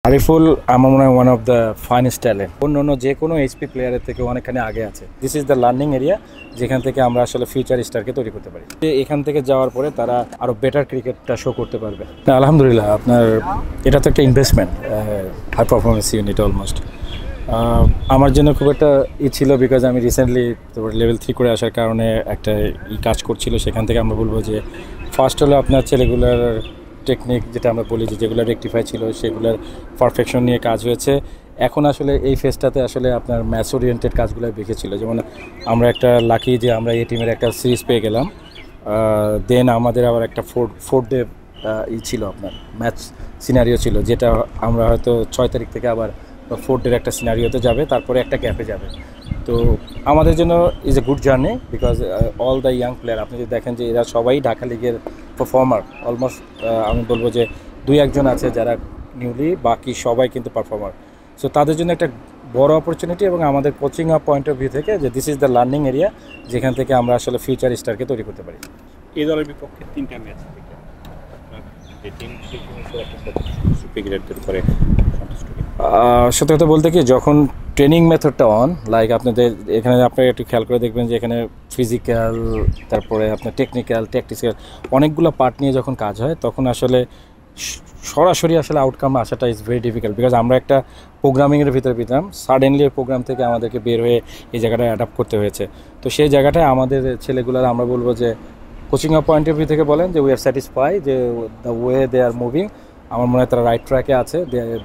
আরিফুল আমার মনে হয় one of the finest talent. অন্য যে কোনো এইচপি প্লেয়ারের থেকে অনেকখানি আগে আছে। This is the learning area, যেখান থেকে আমরা আসলে ফিউচার স্টারকে তৈরি করতে পারি। এখান থেকে যাওয়ার পরে তারা আরও বেটার ক্রিকেটটা শো করতে পারবে। আলহামদুলিল্লাহ, আপনার এটা তো একটা investment, high performance unit almost. আমার জন্য খুব একটা ছিল, বিকজ আমি রিসেন্টলি লেভেল 3 করে আসার কারণে একটা কাজ করছিল। সেখান থেকে আমরা বলবো যে ফার্স্ট হলো আপনার ছেলেগুলোর টেকনিক, যেটা আমরা বলি যে যেগুলো রেকটিফাই ছিল সেগুলোর পারফেকশন নিয়ে কাজ হয়েছে। এখন আসলে এই ফেজটাতে আসলে আপনার ম্যাচ ওরিয়েন্টেড কাজগুলো বেশি ছিল। যেমন আমরা একটা লাকি যে আমরা এই টিমের একটা সিরিজ পেয়ে গেলাম। দেন আমাদের আবার একটা ফোর্থ ডে ছিল, আপনার ম্যাচ সিনারিও ছিল, যেটা আমরা হয়তো 6 তারিখ থেকে আবার ফোর্থ ডের একটা সিনারিওতে যাবে, তারপরে একটা গ্যাপে যাবে। তো আমাদের জন্য is a good journey, because all the young player আপনি যদি দেখেন যে এরা সবাই ঢাকা লিগের পারফর্মার। অলমোস্ট আমি বলবো যে 2-1 আছে যারা নিউলি, বাকি সবাই কিন্তু পারফর্মার। সো তাদের জন্য একটা বড় অপরচুনিটি, এবং আমাদের কোচিং পয়েন্ট অফ ভিউ থেকে যে this is the learning area, যেখান থেকে আমরা আসলে ফিউচার স্টারকে তৈরি করতে পারি। এই দলের বিপক্ষে 3টা ম্যাচ থেকে সত্যি কথা বলতে কি, যখন ট্রেনিং মেথডটা লাইক আপনাদের এখানে আপনারা একটু খেয়াল করে দেখবেন যে এখানে ফিজিক্যাল, তারপরে আপনার টেকনিক্যাল, ট্যাকটিক্যাল অনেকগুলো পার্ট নিয়ে যখন কাজ হয়, তখন আসলে সরাসরি আসলে আউটকাম আসাটা ইজ ভেরি ডিফিকাল্ট। বিকজ আমরা একটা প্রোগ্রামিংয়ের ভিতরে পেতাম, সাডেনলি এই প্রোগ্রাম থেকে আমাদেরকে বের হয়ে এই জায়গাটায় অ্যাডাপ্ট করতে হয়েছে। তো সেই জায়গাটায় আমাদের ছেলেগুলোর আমরা বলবো যে কোচিং পয়েন্ট অফ ভিউ থেকে বলেন যে উই আর স্যাটিসফাই যে the way they are moving. আমার মনে হয় তারা রাইট ট্র্যাকে আছে।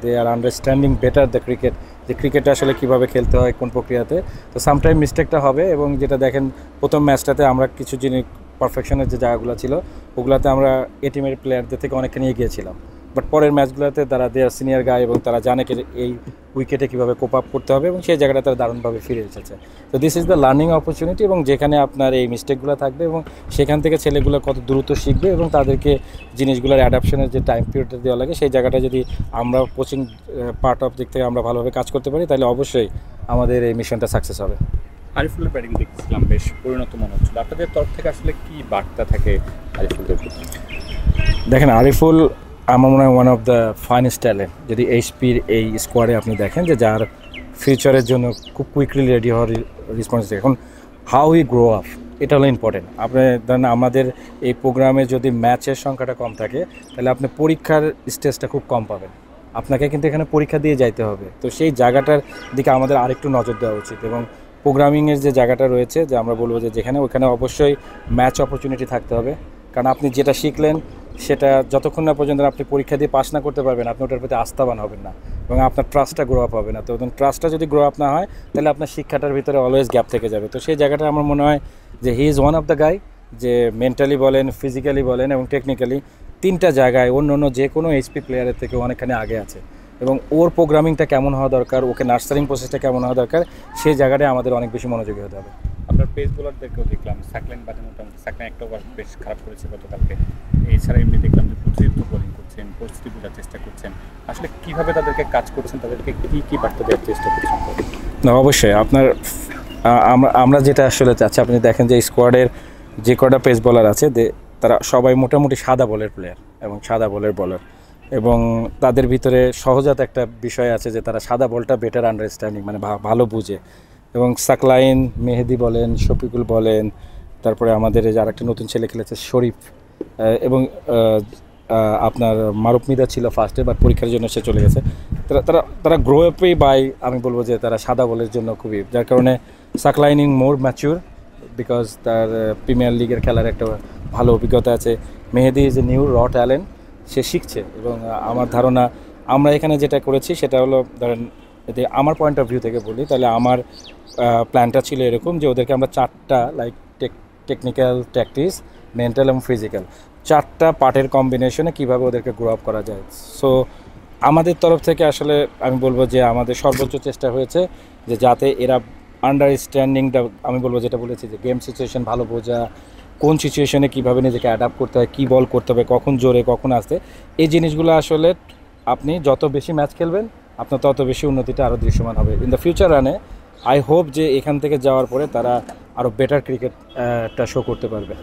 They are understanding better the cricket, যে ক্রিকেটটা আসলে কীভাবে খেলতে হয়, কোন প্রক্রিয়াতে। তো সামটাইম মিস্টেকটা হবে, এবং যেটা দেখেন প্রথম ম্যাচটাতে আমরা কিছু জিনিস পারফেকশনের যে জায়গাগুলো ছিল ওগুলোতে আমরা এ টিমের প্লেয়ারদের থেকে অনেকখানি এগিয়ে ছিলাম। বাট পরের ম্যাচগুলোতে তারা দেয়ার সিনিয়র গাই, এবং তারা জানে এই উইকেটে কীভাবে কোপ আপ করতে হবে, এবং সেই জায়গাটা তারা দারুণভাবে ফিরে এসেছে। তো this is the learning opportunity, এবং যেখানে আপনার এই মিস্টেকগুলো থাকবে, এবং সেখান থেকে ছেলেগুলো কত দ্রুত শিখবে, এবং তাদেরকে জিনিসগুলোর অ্যাডাপশনের যে টাইম পিরিয়ডটা দেওয়া লাগে, সেই জায়গাটা যদি আমরা কোচিং পার্ট অফ দিক থেকে আমরা ভালোভাবে কাজ করতে পারি, তাহলে অবশ্যই আমাদের এই মিশনটা সাকসেস হবে। আরিফুলের ব্যাটিং দেখছিলাম, বেশ পরিণত মনে হচ্ছিল। আপনাদের তরফ থেকে আসলে কি বার্তা থাকে আরিফুলের প্রতি? দেখেন, আরিফুল আমার মনে হয় one of the finest talent. যদি এইচপির এই স্কোয়াডে আপনি দেখেন যে যার ফিউচারের জন্য খুব কুইকলি রেডি হওয়ার রেসপন্স। এখন হাউ ই গ্রো আপ, এটা হলো ইম্পর্টেন্ট। আপনি ধরেন আমাদের এই প্রোগ্রামে যদি ম্যাচের সংখ্যাটা কম থাকে, তাহলে আপনি পরীক্ষার স্টেজটা খুব কম পাবেন। আপনাকে কিন্তু এখানে পরীক্ষা দিয়ে যাইতে হবে। তো সেই জায়গাটার দিকে আমাদের আরেকটু নজর দেওয়া উচিত, এবং প্রোগ্রামিংয়ের যে জায়গাটা রয়েছে, যে আমরা বলবো যে যেখানে ওখানে অবশ্যই ম্যাচ অপরচুনিটি থাকতে হবে। কারণ আপনি যেটা শিখলেন সেটা যতক্ষণ না পর্যন্ত আপনি পরীক্ষা দিয়ে পাস না করতে পারবেন, আপনি ওটার প্রতি আস্থাবান হবেন না, এবং আপনার ট্রাস্টটা গ্রো আপ হবে না। তো ট্রাস্টটা যদি গ্রো আপ না হয়, তাহলে আপনার শিক্ষাটার ভিতরে অলওয়েজ গ্যাপ থেকে যাবে। তো সেই জায়গাটা আমার মনে হয় যে he is one of the guy, যে মেন্টালি বলেন, ফিজিক্যালি বলেন, এবং টেকনিক্যালি 3টা জায়গায় অন্য যে কোনো এইচপি প্লেয়ারের থেকে অনেকখানি আগে আছে। এবং ওর প্রোগ্রামিংটা কেমন হওয়া দরকার, ওকে নার্সারিং প্রসেসটা কেমন হওয়া দরকার, সেই জায়গাটায় আমাদের অনেক বেশি মনোযোগী হতে হবে। আপনার পেস বোলারদেরকেও দেখলাম, সাকলাইন বাদে মোটামুটি সাকলাইন একটা ওভার বেশ খারাপ করেছে গতকালকে। এছাড়া এমনি দেখলাম যে প্রতিনিধিত্ব বোলিং করছেন, পরিস্থিতি বোঝার চেষ্টা করছেন। আসলে কীভাবে তাদেরকে কাজ করছেন, তাদেরকে কী বার্তা দেওয়ার চেষ্টা করছেন? না, অবশ্যই আপনার আমরা যেটা আসলে চাচ্ছি, আপনি দেখেন যে স্কোয়াডের যে কটা পেস বোলার আছে, তারা সবাই মোটামুটি সাদা বলের প্লেয়ার এবং সাদা বলের বলার, এবং তাদের ভিতরে সহজাত একটা বিষয় আছে যে তারা সাদা বলটা বেটার আন্ডারস্ট্যান্ডিং, মানে ভালো বুঝে। এবং সাকলাইন, মেহেদি বলেন, শফিকুল বলেন, তারপরে আমাদের যে আরেকটা নতুন ছেলে খেলেছে শরীফ, এবং আপনার মারুফ মিদা ছিল ফার্স্টে, বাট পরীক্ষার জন্য সে চলে গেছে। তারা গ্রো আপই বাই, আমি বলবো যে তারা সাদা বলের জন্য খুবই, যার কারণে সাকলাইনিং মোর ম্যাচিউর, বিকজ তার প্রিমিয়ার লিগের খেলার একটা ভালো অভিজ্ঞতা আছে। মেহেদি ইজ এ নিউ র ট্যালেন্ট, সে শিখছে। এবং আমার ধারণা আমরা এখানে যেটা করেছি সেটা হলো, ধরেন যদি আমার পয়েন্ট অফ ভিউ থেকে বলি, তাহলে আমার প্ল্যানটা ছিল এরকম যে ওদেরকে আমরা 4টা লাইক টেকনিক্যাল, ট্যাকটিক্স, মেন্টাল এবং ফিজিক্যাল 4টা পার্টের কম্বিনেশনে কীভাবে ওদেরকে গ্রো আপ করা যায়। সো আমাদের তরফ থেকে আসলে আমি বলবো যে আমাদের সর্বোচ্চ চেষ্টা হয়েছে যে যাতে এরা আন্ডারস্ট্যান্ডিংটা, আমি বলবো যেটা বলেছি যে গেম সিচুয়েশন ভালো বোঝা, কোন সিচুয়েশনে কীভাবে নিজেকে অ্যাডাপ্ট করতে হয়, কী বল করতে হবে, কখন জোরে কখন আসতে, এই জিনিসগুলো আসলে আপনি যত বেশি ম্যাচ খেলবেন আপনার তত বেশি উন্নতিটা আরও দৃশ্যমান হবে ইন দ্য ফিউচার রানে। আই হোপ যে এখান থেকে যাওয়ার পরে তারা আরও বেটার ক্রিকেটটা শো করতে পারবে।